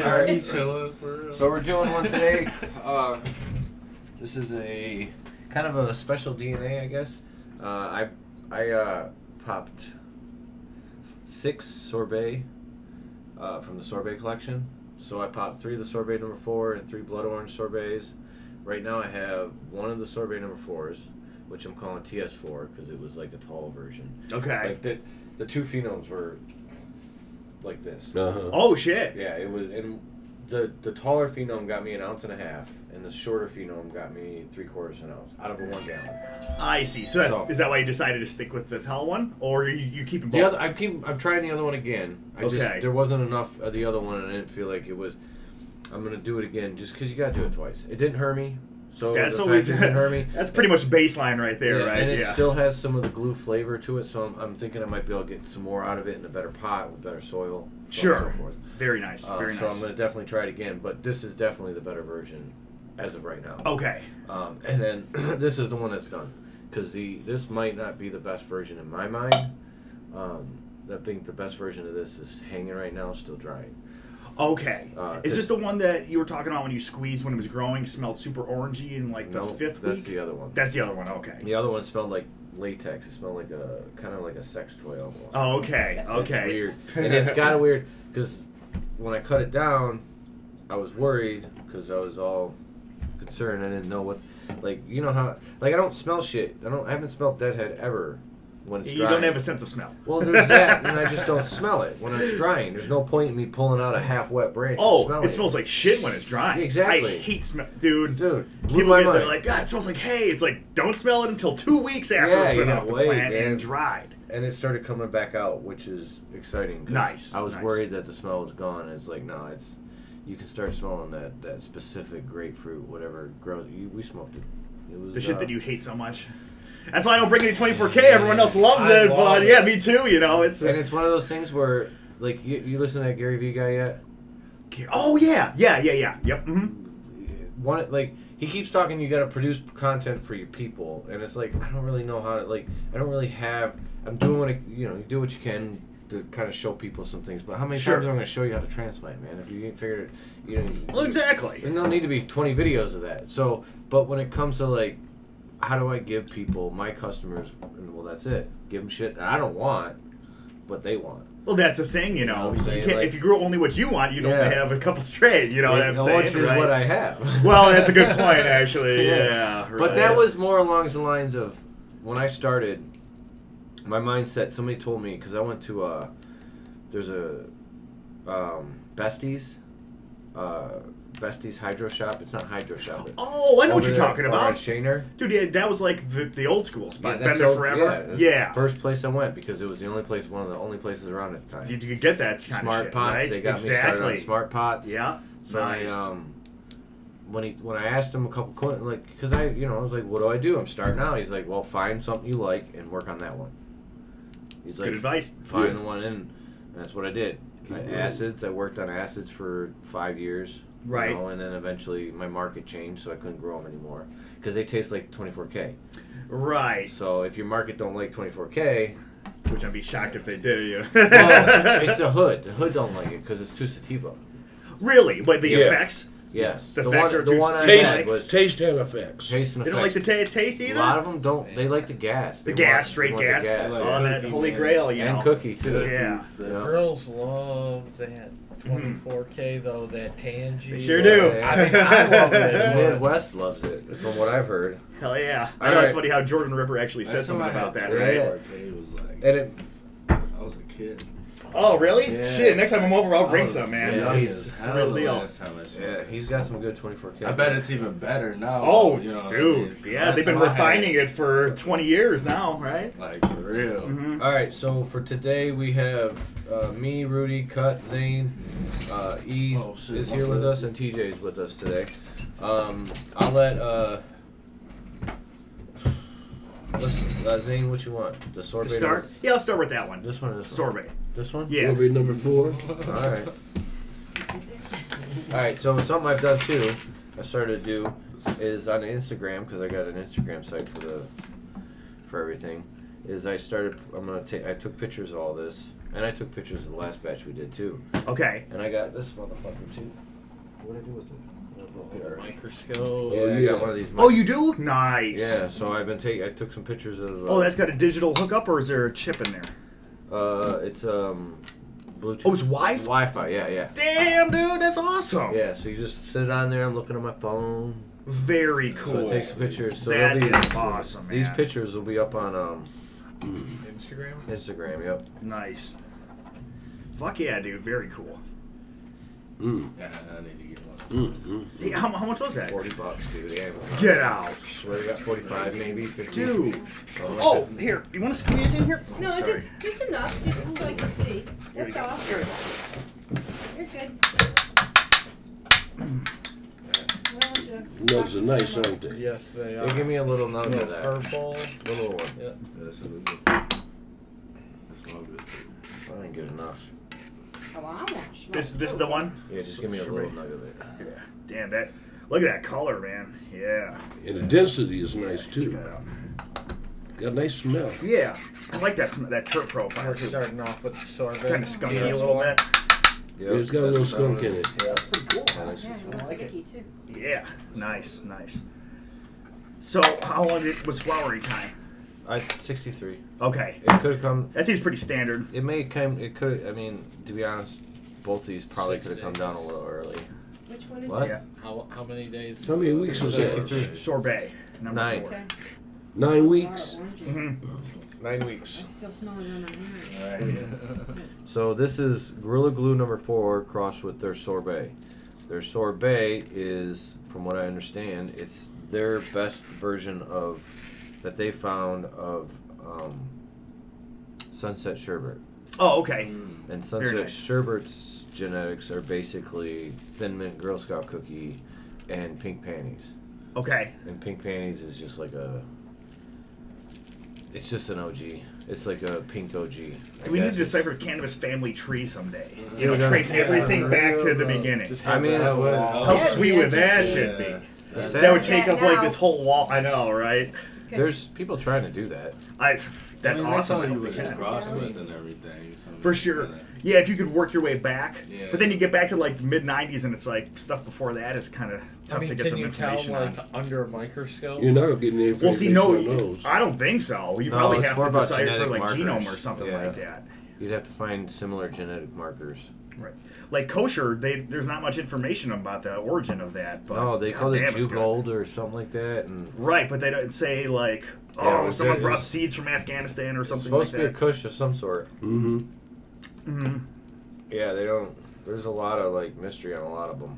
Alright, so we're doing one today. This is a kind of a special DNA, I guess. I popped 6 Sorbet from the Sorbet collection. So I popped 3 of the Sorbet number 4 and 3 blood orange sorbets. Right now I have 1 of the Sorbet number 4s, which I'm calling TS4 because it was like a tall version. Okay. Like the 2 phenoms were like this. Oh shit! Yeah, it was. And the taller phenome got me 1.5 ounces, and the shorter phenome got me 3/4 ounce out of a 1 gallon. I see. So is that why you decided to stick with the tall one, or you keep them both? The other, I'm trying the other one again. There wasn't enough of the other one, and I didn't feel like it was. I'm gonna do it again just because you gotta do it twice. It didn't hurt me. So that's always it didn't hurt me. That's pretty much baseline right there, right? And it still has some of the glue flavor to it, so I'm thinking I might be able to get some more out of it in a better pot with better soil. Sure. So forth. Very nice. Very nice. So I'm going to definitely try it again, but this is definitely the better version as of right now. Okay. And then this is the one that's done, because this might not be the best version in my mind. I think the best version of this is hanging right now, still drying. Okay. Is this the one that you were talking about when you squeezed when it was growing, smelled super orangey in like the 5th week? That's the other one. That's the other one, okay. The other one smelled like latex. It smelled like kind of like a sex toy almost. Oh, okay, okay. It's weird. And it's kind of weird, because when I cut it down, I was worried, because I was all concerned. I didn't know what, like, you know how, like, I don't smell shit. I haven't smelled Deadhead ever. When it's drying. You don't have a sense of smell. Well, there's that, and I just don't smell it when it's drying. There's no point in me pulling out a half-wet branch. Oh, it smells like shit when it's drying. Exactly. I hate smell, dude. People they're like, God, it smells like hay. It's like, don't smell it until 2 weeks after it's been off the plant and dried. And it started coming back out, which is exciting. Nice. I was worried that the smell was gone. It's like, no, you can start smelling that specific grapefruit, whatever grows. We smoked it. It was the shit that you hate so much. That's why I don't bring any 24K. Everyone else loves it, but yeah, me too. You know, it's and it's one of those things where, like, you listen to that Gary Vee guy yet? Oh yeah. Yep. Like, he keeps talking. You got to produce content for your people, and it's like I don't really know how to. Like, I don't really have. I'm doing what you do what you can to kind of show people some things. But how many times am I going to show you how to transplant, man? If you ain't figured it, Well, exactly. There's no need to be 20 videos of that. So, but when it comes to like, how do I give people, my customers, well, that's it. Give them shit that I don't want, but they want. Well, that's the thing, you know. Like, if you grow only what you want, you don't have a couple straight. You know what I'm saying? Which is what I have. Well, that's a good point, actually. Yeah. Right. But that was more along the lines of when I started. My mindset. Somebody told me, because I went to there's a Bestie's Hydro Shop. It's not Hydro Shop. Oh, I know what you're talking about. Shaner. Dude, yeah, that was like the old school spot. Been there forever. Yeah. First place I went because it was the only place, one of the only places around at the time. So you could get that kind Smart of shit, Pots. right? They got me started on Smart Pots. Yeah. So nice. When I asked him a couple like, because I was like, what do I do? I'm starting out. He's like, well, find something you like and work on that one. He's like, good advice. Find the one in, and that's what I did. Acids. I worked on acids for 5 years. Right. You know, and then eventually my market changed, so I couldn't grow them anymore because they taste like 24K. Right. So if your market don't like 24K, which I'd be shocked if they did. Well, it's the hood. The hood don't like it because it's too sativa. Really? But the effects? Yes. The effects are the too one I had was taste and effects. Taste and effects. They don't like the taste either? A lot of them don't. They like the gas. The gas, straight gas. Oh, that holy grail, you know. And cookie, too. Yeah. The girls love that 24K, though, that tangy. They sure do. I mean, I love it. The Midwest loves it, from what I've heard. Hell yeah. I know it's funny how Jordan River actually said something about that, right? It was like, I was a kid. Oh, really? Yeah. Shit, next time I'm over, I'll bring some, man. Yeah, it's a real deal. Yeah, he's got some good 24K. I bet it's even better now. Oh, you know, dude. Yeah, they've been refining it for 20 years now, right? Like, for real. All right, so for today we have me, Rudy, Cut, Zane, E is here with us, and TJ is with us today. I'll let... Zane, what you want? The sorbet? To start? Yeah, I'll start with that one. This one or this sorbet. One? This one? Yeah. Sorbet number 4. Alright. Alright, so something I've done too, I started to do, is on Instagram, because I got an Instagram site for everything, is I took pictures of all this, And I took pictures of the last batch we did too. Okay. And I got this motherfucker too. What did I do with it? Microscope. Yeah, I got one of these. Oh, you do? Nice. Yeah, so I took some pictures of. Oh, that's got a digital hookup, or is there a chip in there? It's Bluetooth. Oh, it's Wi-Fi. Wi-Fi, yeah. Damn, dude, that's awesome. Yeah, so you just sit it on there. I'm looking at my phone. Very cool. So it takes pictures. So that is awesome, man. These pictures will be up on Instagram. Instagram, yep. Nice. Fuck yeah, dude. Very cool. Yeah, I need to get one. Hey, how much was that? $40, dude. Yeah, Get out. Swear we got 45, maybe 50. Dude. Oh, here. You want to squeeze in here? No, sorry. just enough, just so I can see. That's all. You're good. Nugs are nice, aren't they? Yes, they are. Yeah, give me a little nug of that. Purple. Little one. Yeah. That's all good. I didn't get enough. Oh, I want to This is the one? Yeah, just give me a little nug of it. Yeah. Damn, that. Look at that color, man. Yeah. And the density is nice Check too. that out. Got a nice smell. Yeah. I like that terp profile, We're too. starting off with the sorbet. Kind of skunky Yeah. a little bit. Yep, It's got a little skunk in it. Yeah. Yeah, it's sticky too. Yeah. Nice. So, how long was flowery time? 63. Okay. It could have come. That seems pretty standard. It may come. It could. I mean, to be honest, both these probably could have come down a little early. Which one is What? this? How many days? How many weeks was that? 63. Sorbet. Number 9. 4. Okay. 9 weeks. Mm-hmm. 9 weeks. It's still smelling on my hand. So this is Gorilla Glue number 4 crossed with their sorbet. Their sorbet is, from what I understand, it's their best version of that they found of Sunset Sherbet. Oh, okay. And Very Sunset nice. Sherbet's genetics are basically Thin Mint Girl Scout cookie and pink panties. Okay. And pink panties is just like a. It's just an OG. It's like a pink OG. We need to decipher the cannabis family tree someday. You know, Yeah. trace everything back to the beginning. I mean, How That'd sweet be would that interesting. should be? The That would sad- take up like this whole wall. I know, right? There's people trying to do that. That's awesome. I You hope would they just can. cross with and everything. So For sure. Yeah, if you could work your way back. Yeah. But then you get back to like mid 90s and it's like stuff before that is kind of tough I mean, to get can some you tell information like on. under a microscope? You're not getting any Well, see, information no, on those. I don't think so. You No, probably it's have more to about decipher genetic like markers. genome or something Yeah. like that. You'd have to find similar genetic markers. Right. Like kosher, there's not much information about the origin of that. But No, they call it goddamn, it's Jew good. gold or something like that. And Right, but they don't say like, Yeah, oh, it someone was- brought seeds from Afghanistan or it's something supposed like to be a that. kush of some sort. Mm-hmm. Mm-hmm. Yeah, they don't. There's a lot of like mystery on a lot of them.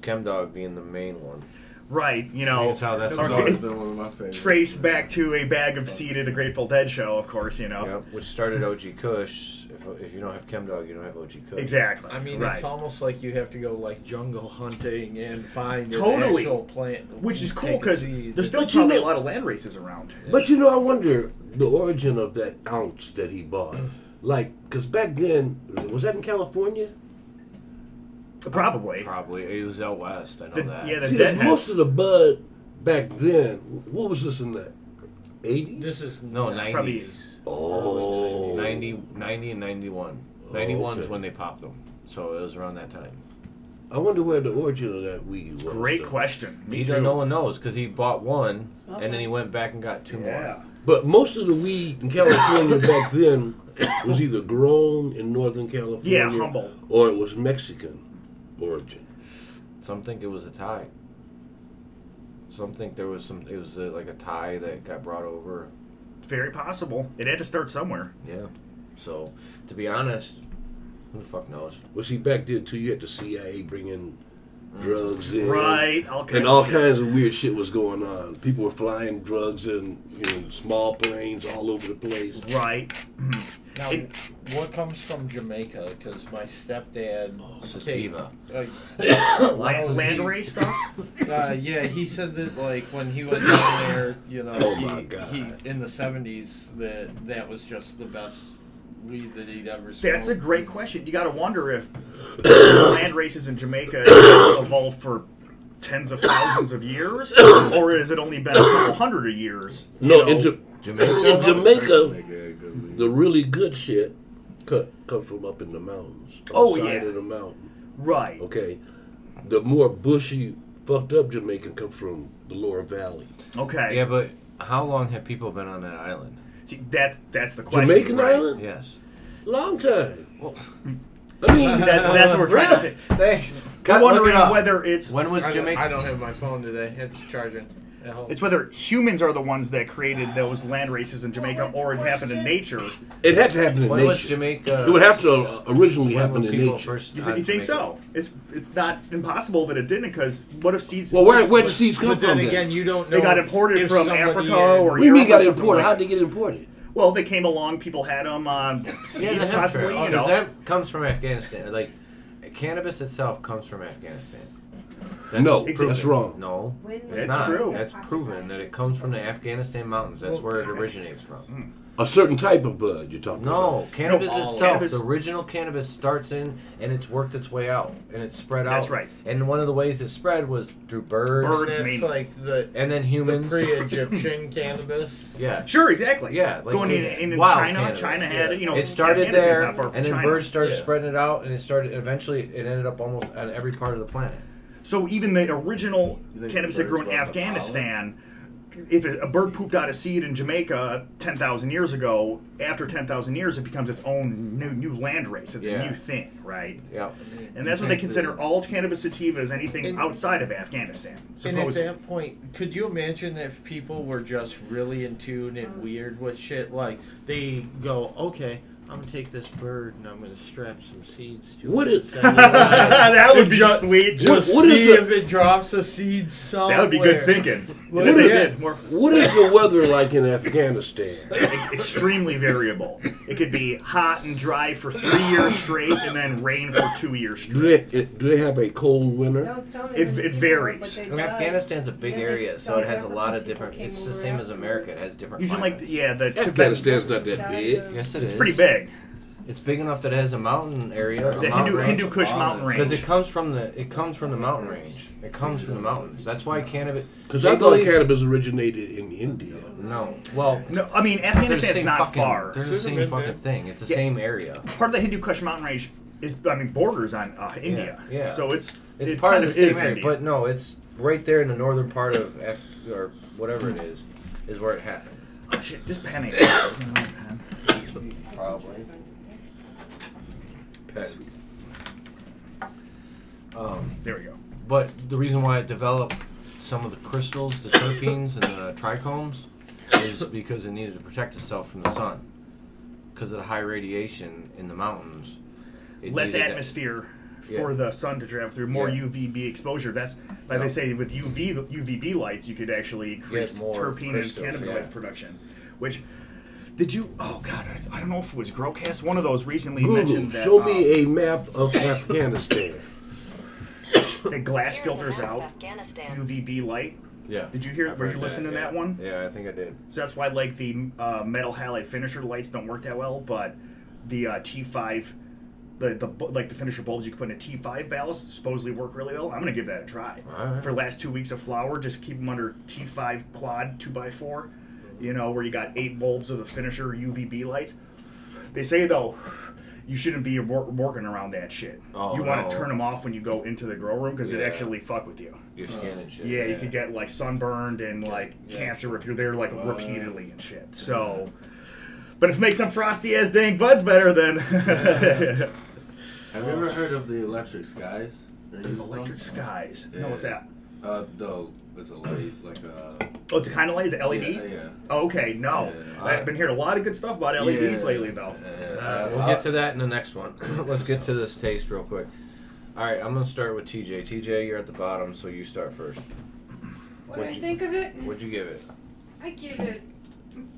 Chemdog being the main one. Right, you know, That's how that's It's Or always get- been one of my favorites. traced back to a bag of seed at a Grateful Dead show, of course, you know. Yep, which started OG Kush. If you don't have Chemdog, you don't have OG Kush. Exactly. I mean, right. it's almost like you have to go like jungle hunting and find Totally. an actual plant. Which is cool take because seeds. there's still But you probably know- a lot of land races around. But you know, I wonder the origin of that ounce that he bought. Like, because back then, was that in California? Probably. Probably. It was out west. I know The- that. yeah, the See, deadheads. most of the bud back then, what was this in the 80s? This is No, It's probably- 90s. Oh. 90 and 91. Oh, 91 is okay. when they popped them. So it was around that time. I wonder where the origin of that weed was. Great though. question. Me Either too. no one knows because he bought one Smells and then he nice. went back and got two Yeah. more. But most of the weed in California back then was either grown in Northern California Yeah, Humboldt. or it was Mexican origin. Some think it was a Thai. Some think there was some. It was like a Thai that got brought over. Very possible. It had to start somewhere. Yeah. So to be honest, who the fuck knows? Well, see, back then too, you had the CIA bringing drugs in, Right. All kinds and all of shit. kinds of weird shit was going on. People were flying drugs in, small planes all over the place. Right. now. It- What comes from Jamaica? Because my stepdad. Sativa. Land race stuff? Yeah, he said that like when he went down there, Oh, my God. he in the 70s that was just the best weed that he'd ever smoked. That's a great question. You got to wonder if land races in Jamaica evolved for tens of thousands of years, or has it only been a couple hundred of years? No, You know? in Jamaica. Jamaica, Make a good weed. the really good shit comes from up in the mountains. Oh, on the yeah. side of the mountain. Right. Okay. The more bushy, fucked up Jamaican comes from the lower valley. Okay. Yeah, but how long have people been on that island? See, that's the question. Jamaican right? island? Yes. Long time. Well, I mean, See, that's what we're trying to say. Thanks. I'm wondering whether it's when was Jamaica? I don't have my phone today. It's charging at home. it's whether humans are the ones that created those land races in Jamaica, or it happened in nature. it had to happen in When was nature. Jamaica? It would have to originally when happen were in people nature. first You, on you think Jamaica? so? It's not impossible that it didn't, because what if seeds? Well, where did seeds come But then from? again, you don't know. They got imported if from somebody Africa in- or What do you mean Europe got or something imported? like How'd that. they get imported? Well, they came along. People had them Yeah, seeds, the hemp possibly. trail. You know, That comes from Afghanistan. Like, cannabis itself comes from Afghanistan. No, Exactly. that's wrong. No, When it's was That's not. true. That's proven that it comes from the Afghanistan mountains. That's where it originates from. A certain type of bud you're talking No, about. cannabis all itself, cannabis- the original cannabis starts in and it's worked its way out and it's spread out. That's right. And one of the ways it spread was through birds, Birds. It's mean- like the and then humans. pre-Egyptian cannabis. Yeah. sure, exactly. Yeah, like going the in wild China. cannabis. China had it. You know, It started Afghanistan's there, not far from and then China. birds started Yeah. spreading it out, and it started. Eventually, it ended up almost on every part of the planet. So even the original You think cannabis the that grew in birds were on the Afghanistan, if a bird pooped out a seed in Jamaica 10,000 years ago, after 10,000 years, it becomes its own new land race. It's Yeah. a new thing, right? Yeah. And that's what they consider all cannabis sativa as anything And- outside of Afghanistan. And at Supposedly. that point, could you imagine if people were just really in tune and weird with shit? Like, they go, okay, I'm gonna take this bird and I'm gonna strap some seeds to What it. is- That would be Just- sweet. Just What is see the- if it drops a seed somewhere. That would be good thinking. What If they is- did. More What is the weather like in Afghanistan? extremely variable. It could be hot and dry for 3 years straight, and then rain for 2 years straight. Do they have a cold winter? Don't tell me It- when it people- varies. but they I mean, died. Afghanistan's a big Yeah, area, this so it has a South lot of African different. people It's came the over same as America. It afterwards. has different. Usually, like climates. the Afghanistan's not that big. Yes, it is. It's pretty big. It's big enough that it has a mountain area. The Hindu Kush mountain Because range. it comes from the mountain range. It comes from the mountains. That's why cannabis. Because they I thought believe- cannabis originated in India. No, well, No, I mean they're the Afghanistan's same not fucking, far. They're the Should've same been fucking there. thing. It's the Yeah. same area. Part of the Hindu Kush mountain range is, borders on India. yeah. So it It's part kind of the same is area, India. but no, it's right there in the northern part of or whatever it is where it happened. Oh shit, this pen ain't. Probably. There we go. But the reason why it developed some of the crystals, the terpenes, and the trichomes is because it needed to protect itself from the sun. Because of the high radiation in the mountains. It Less needed atmosphere for Yeah. the sun to travel through, more Yeah. UVB exposure. That's why Yeah. they say with UVB lights you could actually increase more terpene crystals, and cannabinoid yeah. production. Which did you? Oh god, I don't know if it was Growcast. One of those recently Google, mentioned that show me a map of Afghanistan. that glass Here's a filters map of out Afghanistan. UVB light. Yeah. Did you hear? I've Were heard you listening to yeah. that one? Yeah, I think I did. So that's why like the metal halide finisher lights don't work that well, but the T5, the finisher bulbs you can put in a T5 ballast supposedly work really well. I'm gonna give that a try. Alright. For the last 2 weeks of flower, just keep them under T5 quad 2x4. You know, where you got 8 bulbs of the finisher UVB lights. They say though, you shouldn't be working around that shit. Oh, you want no. to turn them off when you go into the grow room because it Yeah. actually fuck with you. Your skin and shit. Yeah, you could get like sunburned and like Yeah. cancer if you're there like repeatedly and shit. So, but if it makes them frosty as dang buds better, then Have you ever heard of the electric skies? electric skies. No, what's that? It's a light, like a. Oh, it's a kind of light. Is it LED? Yeah. Oh, okay, no. Yeah. I've been hearing a lot of good stuff about LEDs Yeah. lately, though. We'll get to that in the next one. Let's get to this taste real quick. All right, I'm gonna start with TJ. TJ, you're at the bottom, so you start first. What do I What'd you- think of it? What'd you give it? I give it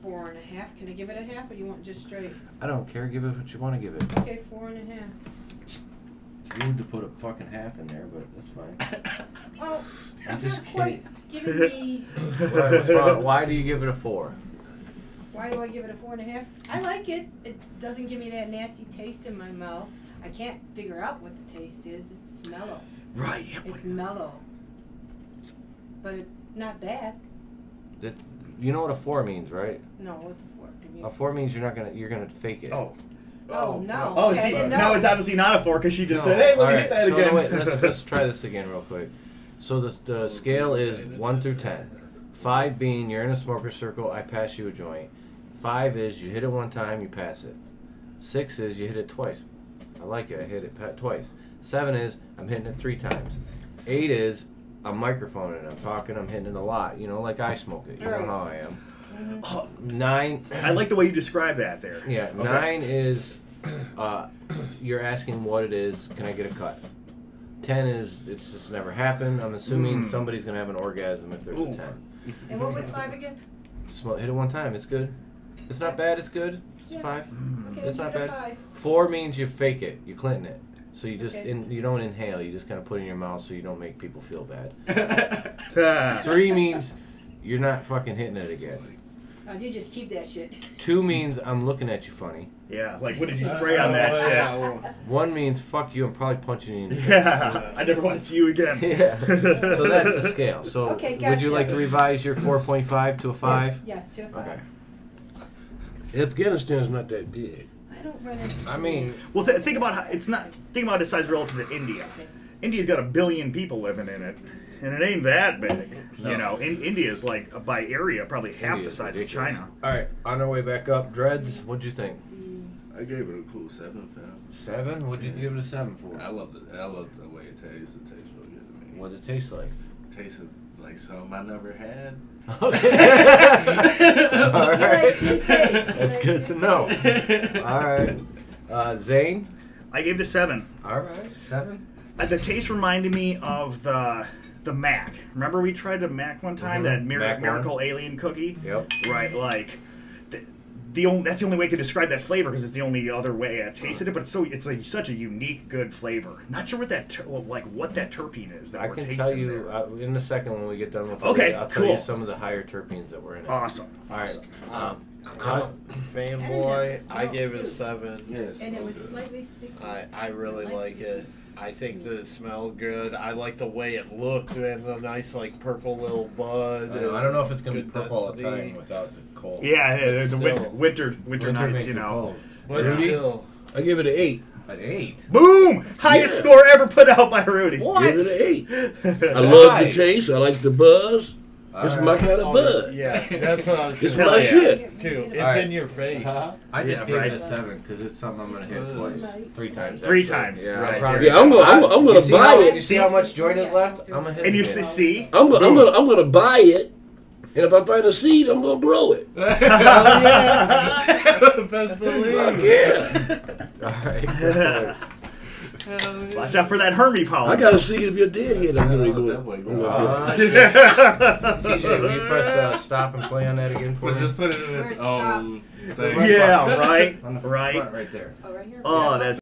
4.5. Can I give it a half, or do you want just straight? I don't care. Give it what you want to give it. Okay, 4.5. It's rude to put a fucking half in there, but that's fine. Well, I'm I'm just not quite giving me. What's wrong? Why do you give it a 4? Why do I give it a 4.5? I like it. It doesn't give me that nasty taste in my mouth. I can't figure out what the taste is. It's mellow. Right. Yeah, It's mellow. But it's not bad. You know what a 4 means, right? No, what's a 4? Give me A 4 means you're gonna fake it. oh, Oh, no. Oh, Okay, I see, didn't no, know. it's obviously not a 4 because she just No. said, "Hey, let me Alright, hit that so again." wait, let's try this again real quick. So the scale is 1 through 10. 5 being you're in a smoker circle, I pass you a joint. 5 is you hit it one time, you pass it. 6 is you hit it twice. I like it, I hit it twice. 7 is I'm hitting it 3 times. 8 is I'm microphoning, I'm talking, I'm hitting it a lot. You know, like I smoke it. You know how I am. 9. I like the way you describe that there. Yeah, Okay. 9 is you're asking what it is. Can I get a cut? 10 is it's just never happened. I'm assuming somebody's gonna have an orgasm if there's a 10. And what was 5 again? Hit it one time. It's good. It's not bad. It's good. It's Yeah. 5. Okay, It's not give it a bad. 5. 4 means you fake it. You Clinton it. So you just Okay. you don't inhale. You just kind of put it in your mouth so you don't make people feel bad. Ah. 3 means you're not fucking hitting it again. You just keep that shit. 2 means I'm looking at you funny. Yeah, like what did you spray on that shit? 1 means fuck you. I'm probably punching you in the face. Yeah, I never want to see you again. Yeah. So that's the scale. So Okay, would you gotcha. like to revise your 4.5 to a 5? Yes, to a 5. Okay. Afghanistan's not that big. I don't run into I mean, Well, think about how it's not. Think about its size relative to India. India's got 1 billion people living in it, and it ain't that big. No. You know, India's like by area probably half the India's size ridiculous. of China. All right, on our way back up, Dreads. What'd you think? I gave it a cool 7, fam. 7? What'd you give it a 7 for? I love the way it tastes. It tastes real good to me. What'd it taste like? It tasted like something I never had. Okay. All He right. likes good taste. He That's likes good to know. All right. Zane. I gave it a 7. All right. 7. The taste reminded me of the Mac. Remember we tried the Mac one time, that Mac Miracle one. Alien cookie? Yep. Right, like that's the only way I could describe that flavor because it's the only other way I've tasted it. But it's like such a unique, good flavor. Not sure what that what that terpene is that I we're can tasting tell you there. in a second when we get done with Okay, it. I'll tell you cool. some of the higher terpenes that were in it. Awesome. All right. I'm Cut. a fanboy. I smell, gave it a too. 7. Yes. And it was slightly sticky. I really It's a like nice it. I think that it smelled good. I like the way it looked and the nice like purple little bud. I don't know if it's gonna be Good purple all the density. time without the cold. Yeah, the Still. winter nights, makes you it know. cold. But Rudy? still, I give it an 8. An 8. Boom! Highest score ever put out by Rudy. What? Give it an 8. I love the taste. I like the buzz. It's All my right. kind of buzz. yeah, that's what I was It's gonna my say, shit. too. It's Alright. in your face. I just Yeah, gave right. it a 7 because it's something I'm gonna hit twice, 3 times. 3 actually. times, Yeah, right, I'm proud of yeah. you. I'm gonna You see buy how- it. You see how much joint is left? I'm gonna hit And it you again. see, I'm gonna buy it, and if I find a seed, I'm gonna grow it. Best believe. Fuck yeah! All right. watch out for that Hermie pollen. I gotta see if you're dead yet. I'm gonna go. That way, I'm go. gonna TJ, will you press stop and play on that again for But me? just put it in its Where's own thing. Yeah, right, On the right. front right there. Oh, right here. Oh, that's